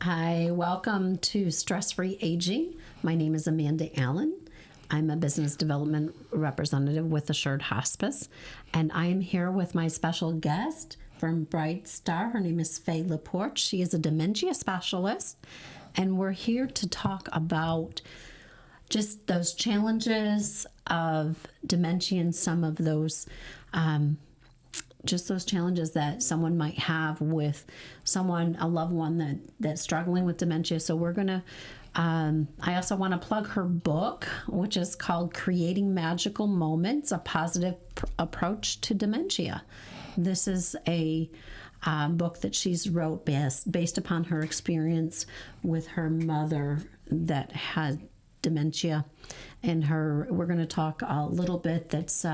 Hi, welcome to Stress-Free Aging. My name is Amanda Allen. I'm a business development representative with Assured Hospice, and I am here with my special guest from Bright Star. Her name is Faye LaPorte. She is a dementia specialist, and we're here to talk about just those challenges of dementia and some of those just those challenges that someone might have with a loved one that's struggling with dementia. So we're going to, I also want to plug her book, which is called Creating Magical Moments, A Positive Approach to Dementia. This is a book that she's wrote based upon her experience with her mother that had dementia. And we're going to talk a little bit that's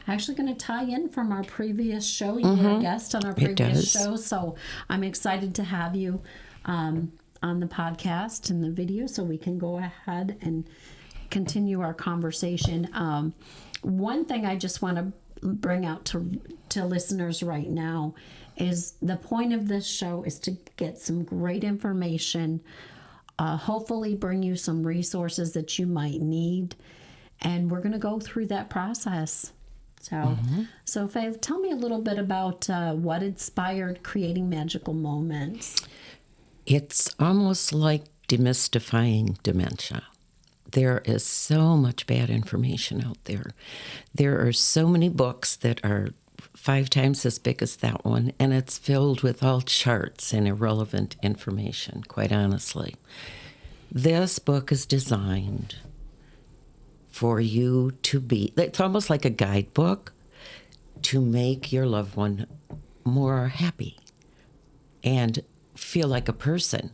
actually going to tie in from our previous show. You were a guest on our previous show, so I'm excited to have you on the podcast and the video so we can go ahead and continue our conversation. One thing I just want to bring out to listeners right now is the point of this show is to get some great information, hopefully bring you some resources that you might need, and we're going to go through that process. So Faye, tell me a little bit about what inspired Creating Magical Moments. It's almost like demystifying dementia. There is so much bad information out there. There are so many books that are 5 times as big as that one, and it's filled with all charts and irrelevant information, quite honestly. This book is designed for you to it's almost like a guidebook to make your loved one more happy and feel like a person.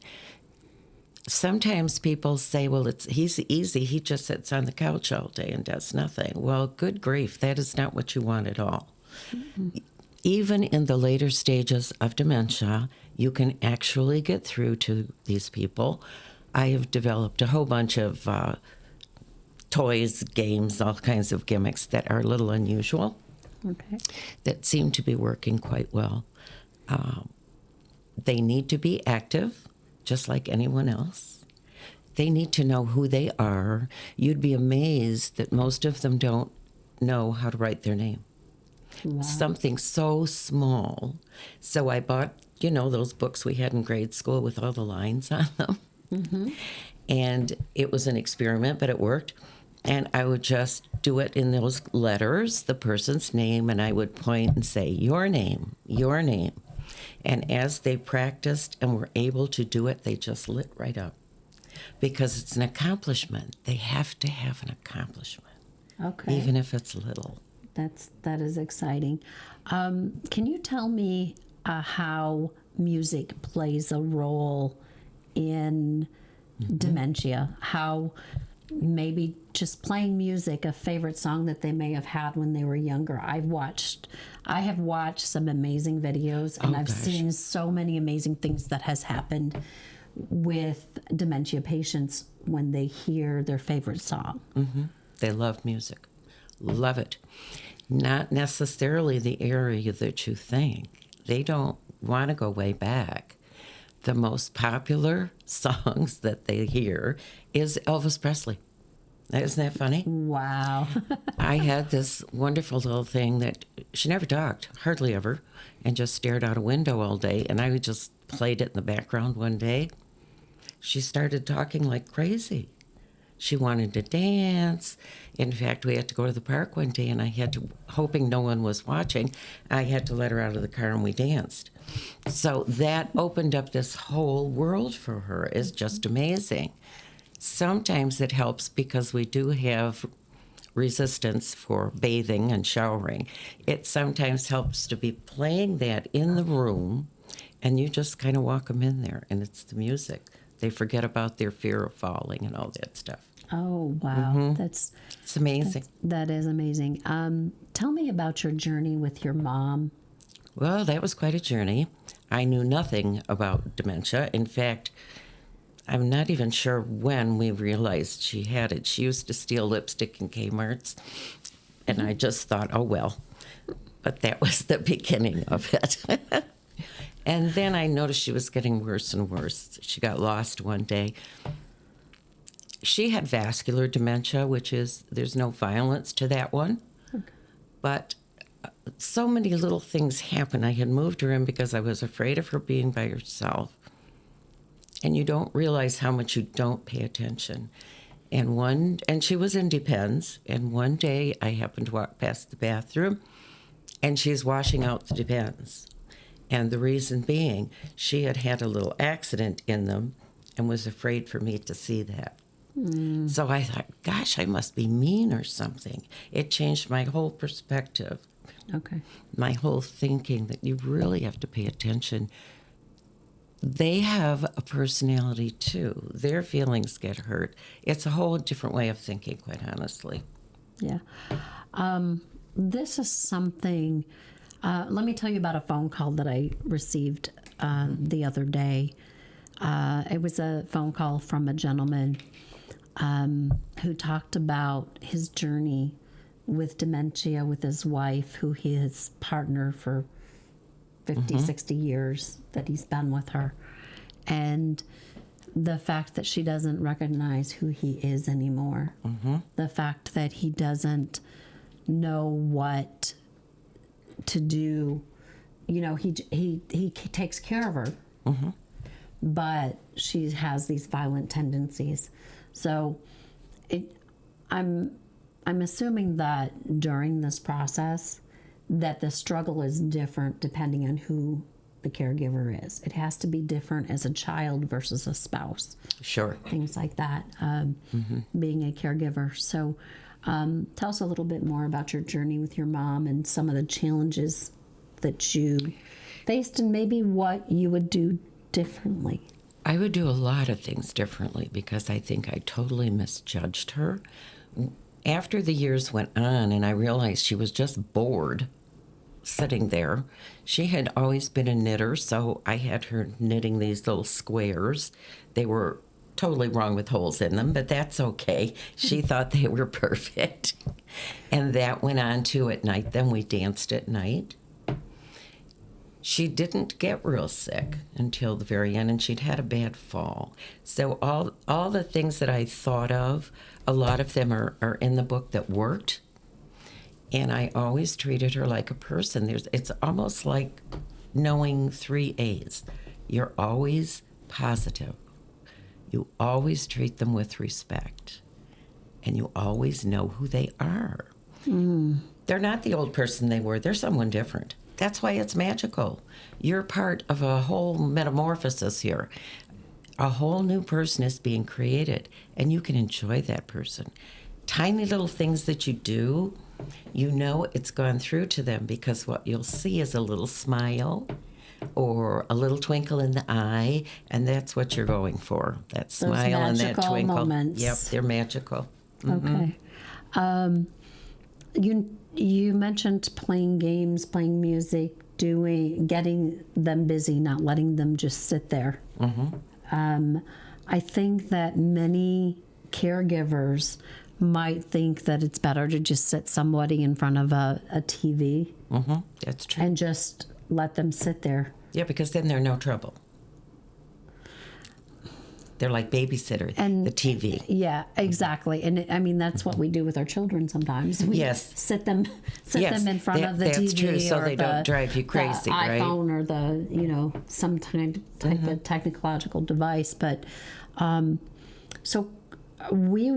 Sometimes people say, well, he's easy. He just sits on the couch all day and does nothing. Well, good grief, that is not what you want at all. Mm-hmm. Even in the later stages of dementia, you can actually get through to these people. I have developed a whole bunch of toys, games, all kinds of gimmicks that are a little unusual, that seem to be working quite well. They need to be active, just like anyone else. They need to know who they are. You'd be amazed that most of them don't know how to write their name. Wow. Something so small. So I bought, those books we had in grade school with all the lines on them. Mm-hmm. And it was an experiment, but it worked. And I would just do it in those letters, the person's name, and I would point and say, your name, your name. And as they practiced and were able to do it, they just lit right up. Because it's an accomplishment. They have to have an accomplishment. Okay. Even if it's little. That is exciting. Can you tell me how music plays a role in dementia? How maybe just playing music, a favorite song that they may have had when they were younger. I have watched some amazing videos, and I've seen so many amazing things that has happened with dementia patients when they hear their favorite song. Mm-hmm. They love music. Love it. Not necessarily the area that you think. They don't want to go way back. The most popular songs that they hear is Elvis Presley. Isn't that funny? Wow. I had this wonderful little thing that she never talked, hardly ever, and just stared out a window all day. And I just played it in the background one day. She started talking like crazy. She wanted to dance. In fact, we had to go to the park one day, and I had to, hoping no one was watching, I had to let her out of the car, and we danced. So that opened up this whole world for her. It's just amazing. Sometimes it helps because we do have resistance for bathing and showering. It sometimes helps to be playing that in the room, and you just kind of walk them in there, and it's the music. They forget about their fear of falling and all that stuff. Oh, wow. Mm-hmm. It's amazing. That is amazing. Tell me about your journey with your mom. Well, that was quite a journey. I knew nothing about dementia. In fact, I'm not even sure when we realized she had it. She used to steal lipstick in Kmart's, and I just thought, oh, well. But that was the beginning of it. And then I noticed she was getting worse and worse. She got lost one day. She had vascular dementia, which is, there's no violence to that one. Okay. But so many little things happened. I had moved her in because I was afraid of her being by herself. And you don't realize how much you don't pay attention. And she was in Depends. And one day I happened to walk past the bathroom, and she's washing out the Depends. And the reason being, she had had a little accident in them and was afraid for me to see that. So I thought, gosh, I must be mean or something. It changed my whole perspective. Okay. My whole thinking that you really have to pay attention. They have a personality too. Their feelings get hurt. It's a whole different way of thinking, quite honestly. Yeah. This is something, let me tell you about a phone call that I received the other day. It was a phone call from a gentleman who talked about his journey with dementia with his wife, who he is partner for 50, 60 years that he's been with her. And the fact that she doesn't recognize who he is anymore. The fact that he doesn't know what to do. You know, he takes care of her, but she has these violent tendencies. So I'm assuming that during this process that the struggle is different depending on who the caregiver is. It has to be different as a child versus a spouse. Sure. Things like that, being a caregiver. So tell us a little bit more about your journey with your mom and some of the challenges that you faced and maybe what you would do differently. I would do a lot of things differently because I think I totally misjudged her. After the years went on and I realized she was just bored sitting there, she had always been a knitter, so I had her knitting these little squares. They were totally wrong with holes in them, but that's okay. She thought they were perfect. And that went on too at night. Then we danced at night. She didn't get real sick until the very end, and she'd had a bad fall. So all the things that I thought of, a lot of them are in the book that worked. And I always treated her like a person. It's almost like knowing 3 A's. You're always positive. You always treat them with respect. And you always know who they are. They're not the old person they were. They're someone different. That's why it's magical. You're part of a whole metamorphosis here. A whole new person is being created, and you can enjoy that person. Tiny little things that you do, you know it's gone through to them because what you'll see is a little smile or a little twinkle in the eye, and that's what you're going for. That smile and that twinkle. Moments. Yep, they're magical. Okay. You mentioned playing games, playing music, getting them busy, not letting them just sit there. I think that many caregivers might think that it's better to just sit somebody in front of a TV. That's true. And just let them sit there. Yeah, because then they're no trouble. They're like babysitter, and the TV. Yeah, exactly. And I mean, that's what we do with our children sometimes. We sit them in front of the TV. That's true, so they don't drive you crazy, the right? iPhone or the, some type of technological device. But so we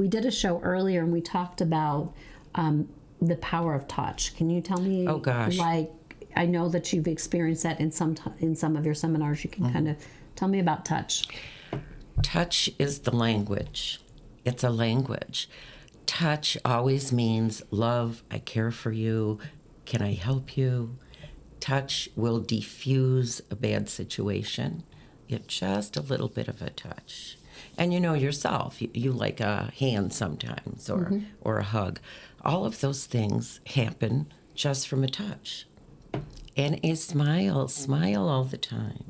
did a show earlier and we talked about the power of touch. Can you tell me? Oh gosh. Like, I know that you've experienced that in some of your seminars. You can kind of tell me about touch. Touch is the language. It's a language. Touch always means love, I care for you, can I help you? Touch will diffuse a bad situation. Just a little bit of a touch. And you know yourself, you like a hand sometimes or a hug. All of those things happen just from a touch. And a smile all the time.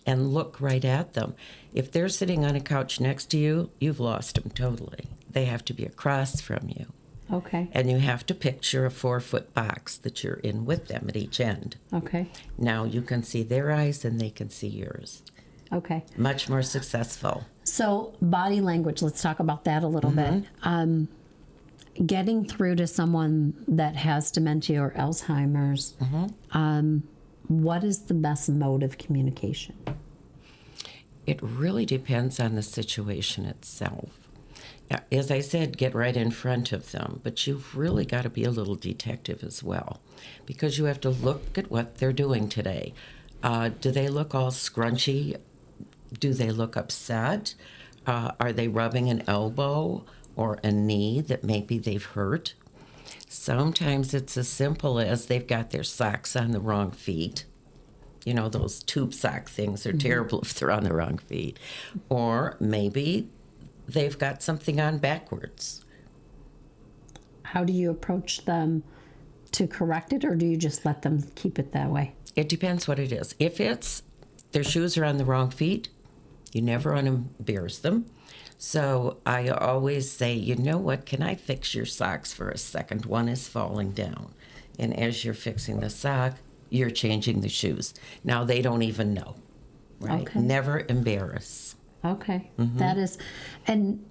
And look right at them. If they're sitting on a couch next to you, you've lost them totally. They have to be across from you. Okay. And you have to picture a 4-foot box that you're in with them at each end. Okay. Now you can see their eyes and they can see yours. Okay. Much more successful. So body language, let's talk about that a little bit. Getting through to someone that has dementia or Alzheimer's, what is the best mode of communication? It really depends on the situation itself. As I said, get right in front of them, but you've really got to be a little detective as well, because you have to look at what they're doing today. Do they look all scrunchy? Do they look upset? Are they rubbing an elbow or a knee that maybe they've hurt? Sometimes it's as simple as they've got their socks on the wrong feet. You know, those tube sock things are terrible if they're on the wrong feet. Or maybe they've got something on backwards. How do you approach them to correct it, or do you just let them keep it that way? It depends what it is. If it's their shoes are on the wrong feet, you never want to embarrass them. So I always say, you know what, can I fix your socks for a second? One is falling down. And as you're fixing the sock, you're changing the shoes. Now they don't even know, right? Okay. Never embarrass. Okay. That is, and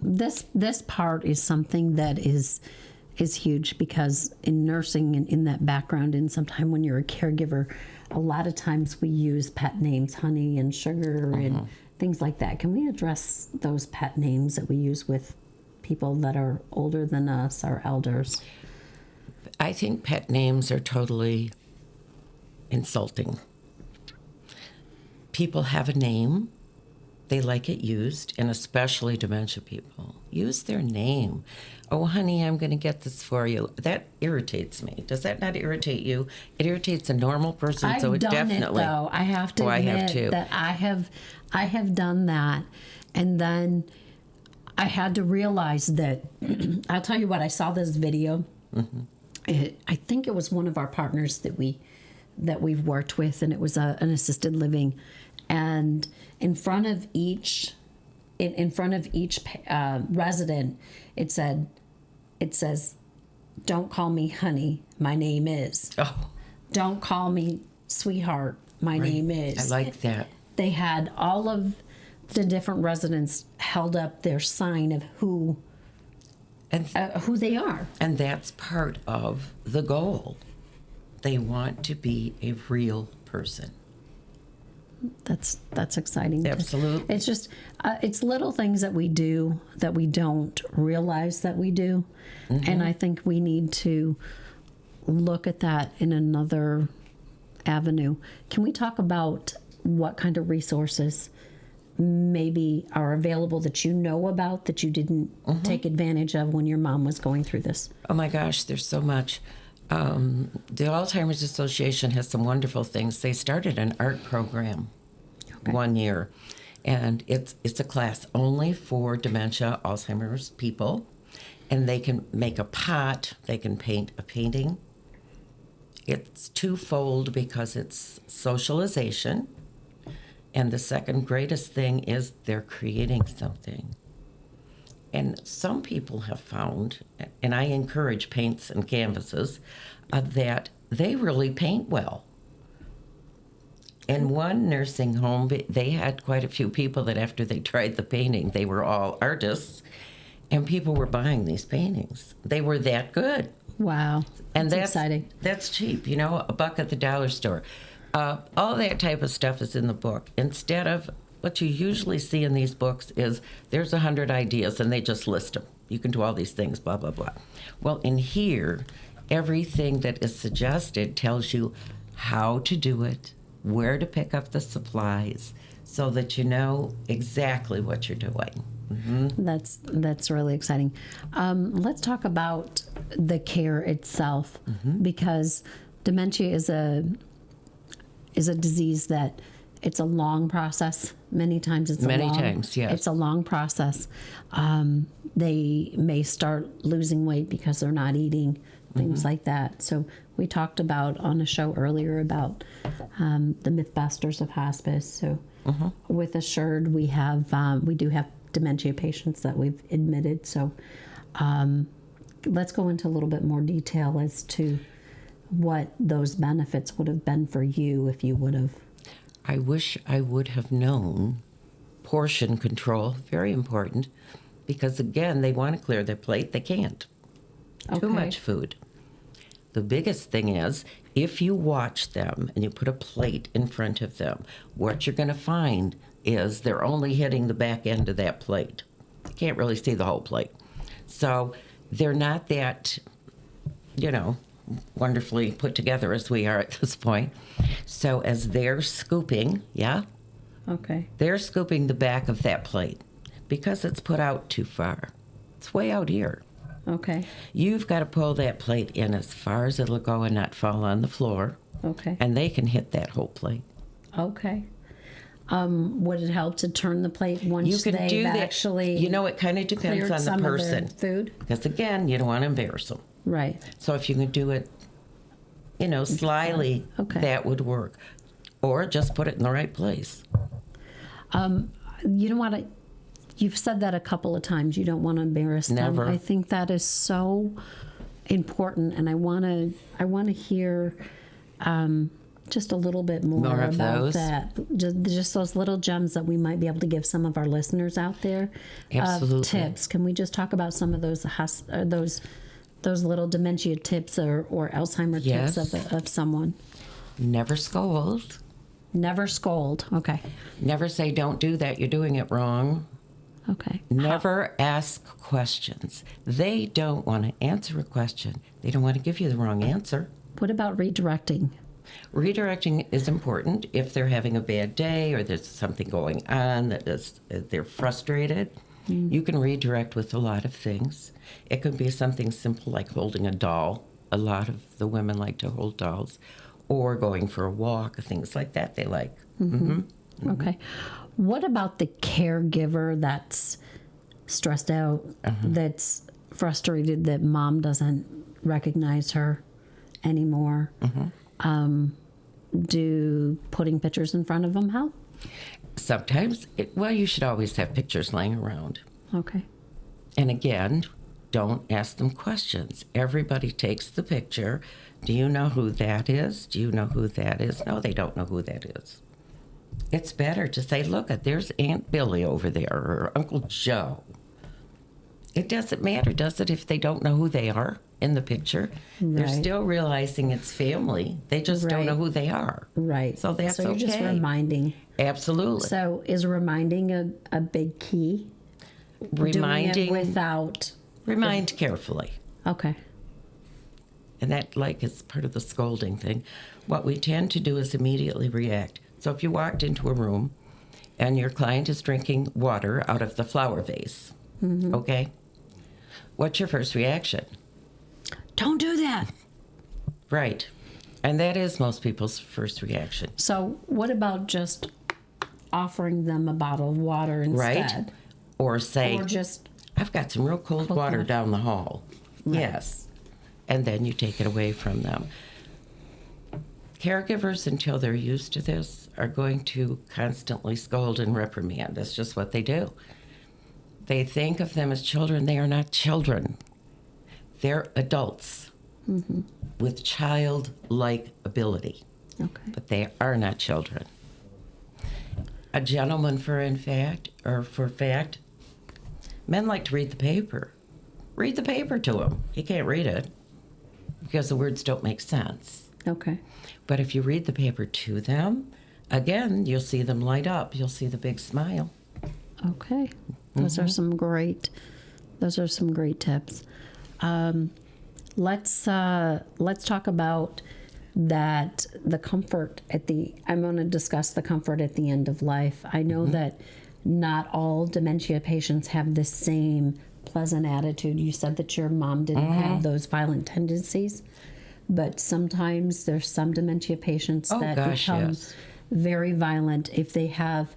this part is something that is huge, because in nursing and in that background, and sometime when you're a caregiver, a lot of times we use pet names, honey and sugar and things like that. Can we address those pet names that we use with people that are older than us, our elders? I think pet names are totally insulting. People have a name, they like it used, and especially dementia people. Use their name. Oh, honey, I'm going to get this for you. That irritates me. Does that not irritate you? It irritates a normal person, so it definitely. It, though. I have to I admit have too. that I have done that, and then I had to realize that. I'll tell you what. I saw this video. I think it was one of our partners that we've worked with, and it was an assisted living, and in front of each resident, it says, "Don't call me honey, my name is." Oh, "Don't call me sweetheart, my name is." I like that. They had all of the different residents held up their sign of who they are. And that's part of the goal. They want to be a real person. That's exciting. Absolutely. It's just it's little things that we do that we don't realize that we do, and I think we need to look at that in another avenue. Can we talk about what kind of resources maybe are available that you know about that you didn't take advantage of when your mom was going through this? Oh my gosh, there's so much. The Alzheimer's Association has some wonderful things. They started an art program 1 year, and it's a class only for dementia, Alzheimer's people, and they can make a pot, they can paint a painting. It's twofold because it's socialization, and the second greatest thing is they're creating something. And some people have found, and I encourage paints and canvases, that they really paint well. In one nursing home, they had quite a few people that after they tried the painting, they were all artists, and people were buying these paintings. They were that good. Wow. And that's exciting. That's cheap, you know, $1 at the dollar store. All that type of stuff is in the book. Instead of what you usually see in these books is there's 100 ideas and they just list them. You can do all these things, blah, blah, blah. Well, in here, everything that is suggested tells you how to do it, where to pick up the supplies, so that you know exactly what you're doing. That's really exciting. Let's talk about the care itself, because dementia is a disease that it's a long process. Many times, yes. It's a long process. They may start losing weight because they're not eating, things like that. So we talked about on a show earlier about the Mythbusters of hospice. So with Assured, we do have dementia patients that we've admitted. So Let's go into a little bit more detail as to what those benefits would have been for you if you would have. I wish I would have known portion control, very important, because again, they want to clear their plate, they can't. Too much food. The biggest thing is, if you watch them and you put a plate in front of them, what you're going to find is they're only hitting the back end of that plate. You can't really see the whole plate. So they're not that, wonderfully put together as we are at this point. So as they're scooping, Okay. they're scooping the back of that plate because it's put out too far. It's way out here. Okay. You've got to pull that plate in as far as it'll go and not fall on the floor. Okay. And they can hit that whole plate. Okay. Would it help to turn the plate once You can they've do that. actually It kind of depends cleared on the some of their person. food? Because again, you don't want to embarrass them. Right. So if you can do it, slyly, Okay. that would work. Or just put it in the right place. You don't want to. You've said that a couple of times. You don't want to embarrass Never. them. I think that is so important, and I want to hear just a little bit more of about those? that. Just those little gems that we might be able to give some of our listeners out there. Absolutely. Tips. Can we just talk about some of those those little dementia tips or Alzheimer Yes. tips of someone? Never scold. Never scold. Okay. Never say, don't do that, you're doing it wrong. Okay. Never ask questions. They don't want to answer a question. They don't want to give you the wrong answer. What about redirecting? Redirecting is important if they're having a bad day or there's something going on that is they're frustrated. You can redirect with a lot of things. It could be something simple like holding a doll. A lot of the women like to hold dolls, or going for a walk, things like that they like. Okay. What about the caregiver that's stressed out, that's frustrated that mom doesn't recognize her anymore? Do putting pictures in front of them help? Sometimes, you should always have pictures laying around. Okay. And again, don't ask them questions. Everybody takes the picture. Do you know who that is? Do you know who that is? No, they don't know who that is. It's better to say, look, there's Aunt Billy over there, or Uncle Joe. It doesn't matter, does it, if they don't know who they are in the picture? They're Right. still realizing it's family. They just don't Right. know who they are. Right. So that's so you're just okay. reminding. Absolutely. So is reminding a big key? Reminding, Doing it without. remind carefully. Okay. And that, is part of the scolding thing. What we tend to do is immediately react. So if you walked into a room and your client is drinking water out of the flower vase, okay? What's your first reaction? Don't do that. Right. And that is most people's first reaction. So what about just offering them a bottle of water instead? Right? Or say, Or just I've got some real cold water down the hall. Yes. And then you take it away from them. Caregivers, until they're used to this, are going to constantly scold and reprimand. That's just what they do. They think of them as children. They are not children. They're adults with childlike ability, okay. but they are not children. A gentleman, for fact, men like to read the paper. Read the paper to him. He can't read it because the words don't make sense. Okay. But if you read the paper to them, again, you'll see them light up. You'll see the big smile. Okay. Those are some great tips. Let's talk about that, the comfort I'm going to discuss the comfort at the end of life. I know that not all dementia patients have the same pleasant attitude. You said that your mom didn't have those violent tendencies, but sometimes there's some dementia patients that become very violent if they have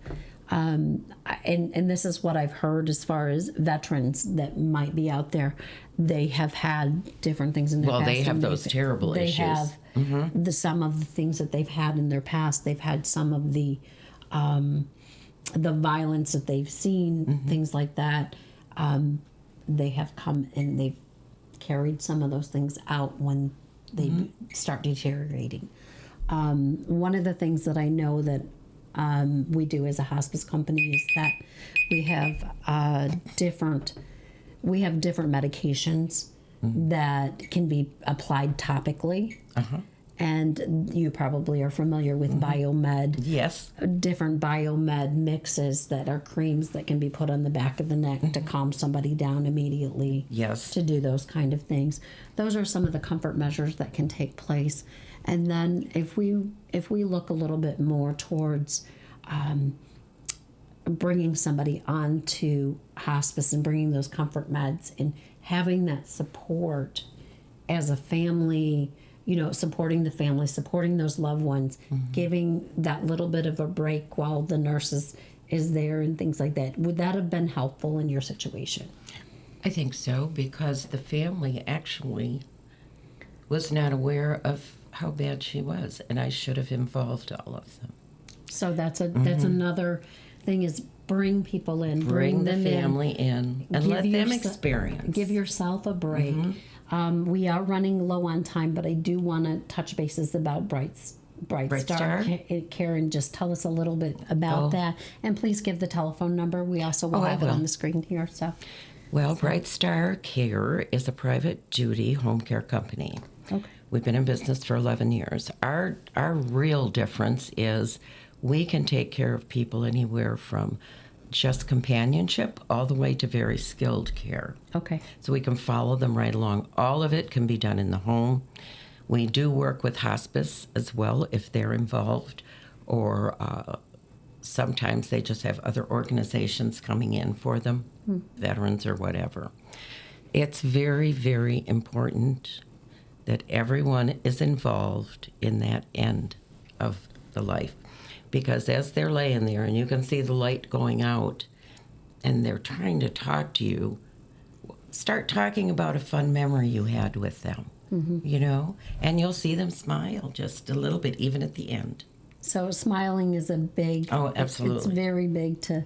and this is what I've heard as far as veterans that might be out there. They have had different things in their past. Well, they have those terrible issues. They have some of the things that they've had in their past. They've had some of the violence that they've seen, things like that. they have come and they've carried some of those things out when they start deteriorating. One of the things that I know that we do as a hospice company is that we have different medications that can be applied topically. And you probably are familiar with biomed. Yes. Different biomed mixes that are creams that can be put on the back of the neck to calm somebody down immediately. Yes. To do those kind of things. Those are some of the comfort measures that can take place. And then if we look a little bit more towards bringing somebody onto hospice and bringing those comfort meds and having that support as a family, supporting the family, supporting those loved ones, giving that little bit of a break while the nurse is there and things like that. Would that have been helpful in your situation? I think so, because the family actually was not aware of how bad she was, and I should have involved all of them. So that's another thing, is bring people in, Bring the them family in and let them experience. Give yourself a break. We are running low on time, but I do want to touch bases about Bright Star. Karen, just tell us a little bit about that, and please give the telephone number. We also will have it on the screen here. Well, Bright Star Care is a private duty home care company. Okay. We've been in business for 11 years. Our real difference is we can take care of people anywhere from just companionship all the way to very skilled care. Okay. So we can follow them right along. All of it can be done in the home. We do work with hospice as well if they're involved, or sometimes they just have other organizations coming in for them, veterans or whatever. It's very, very important that everyone is involved in that end of the life. Because as they're laying there and you can see the light going out and they're trying to talk to you, start talking about a fun memory you had with them, and you'll see them smile just a little bit, even at the end. So smiling is a big... Oh, absolutely. It's very big to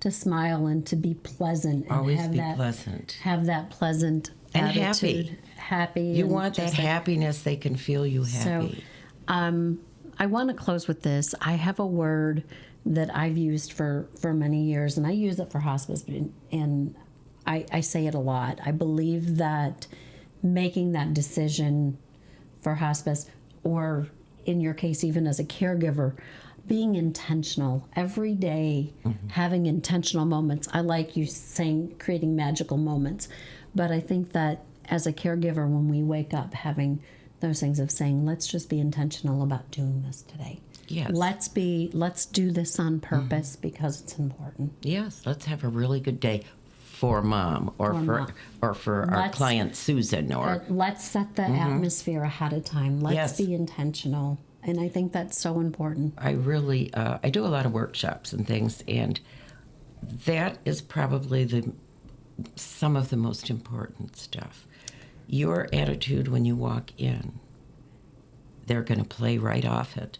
smile and to be pleasant. And always be pleasant. Have that pleasant and attitude. Happy. You want that happiness. They can feel you happy. So, I want to close with this. I have a word that I've used for many years, and I use it for hospice, and I say it a lot. I believe that making that decision for hospice, or in your case, even as a caregiver, being intentional every day, having intentional moments. I like you saying creating magical moments, but I think that as a caregiver, when we wake up, having those things of saying, let's just be intentional about doing this today. Yes. Let's do this on purpose because it's important. Yes, let's have a really good day for Mom, or for our client Susan, or let's set the atmosphere ahead of time. Let's be intentional, and I think that's so important. I really I do a lot of workshops and things, and that is probably some of the most important stuff. Your attitude when you walk in, they're going to play right off it.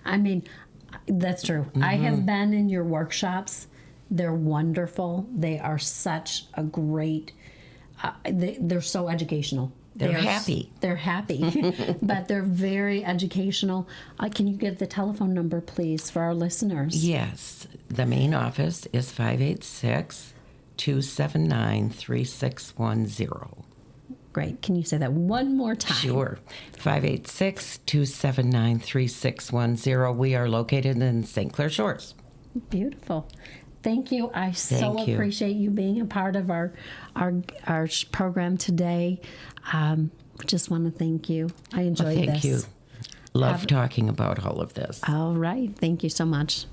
I mean, that's true. I have been in your workshops. They're wonderful. They are such a great, they're so educational. They're happy. They're happy, but they're very educational. Can you give the telephone number, please, for our listeners? Yes. The main office is 586-279-3610. Great. Can you say that one more time? Sure. 586-279-3610. We are located in St. Clair Shores. Beautiful. Thank you. I so appreciate you being a part of our program today. Just want to thank you. I enjoyed this. Thank you. Love talking about all of this. All right. Thank you so much.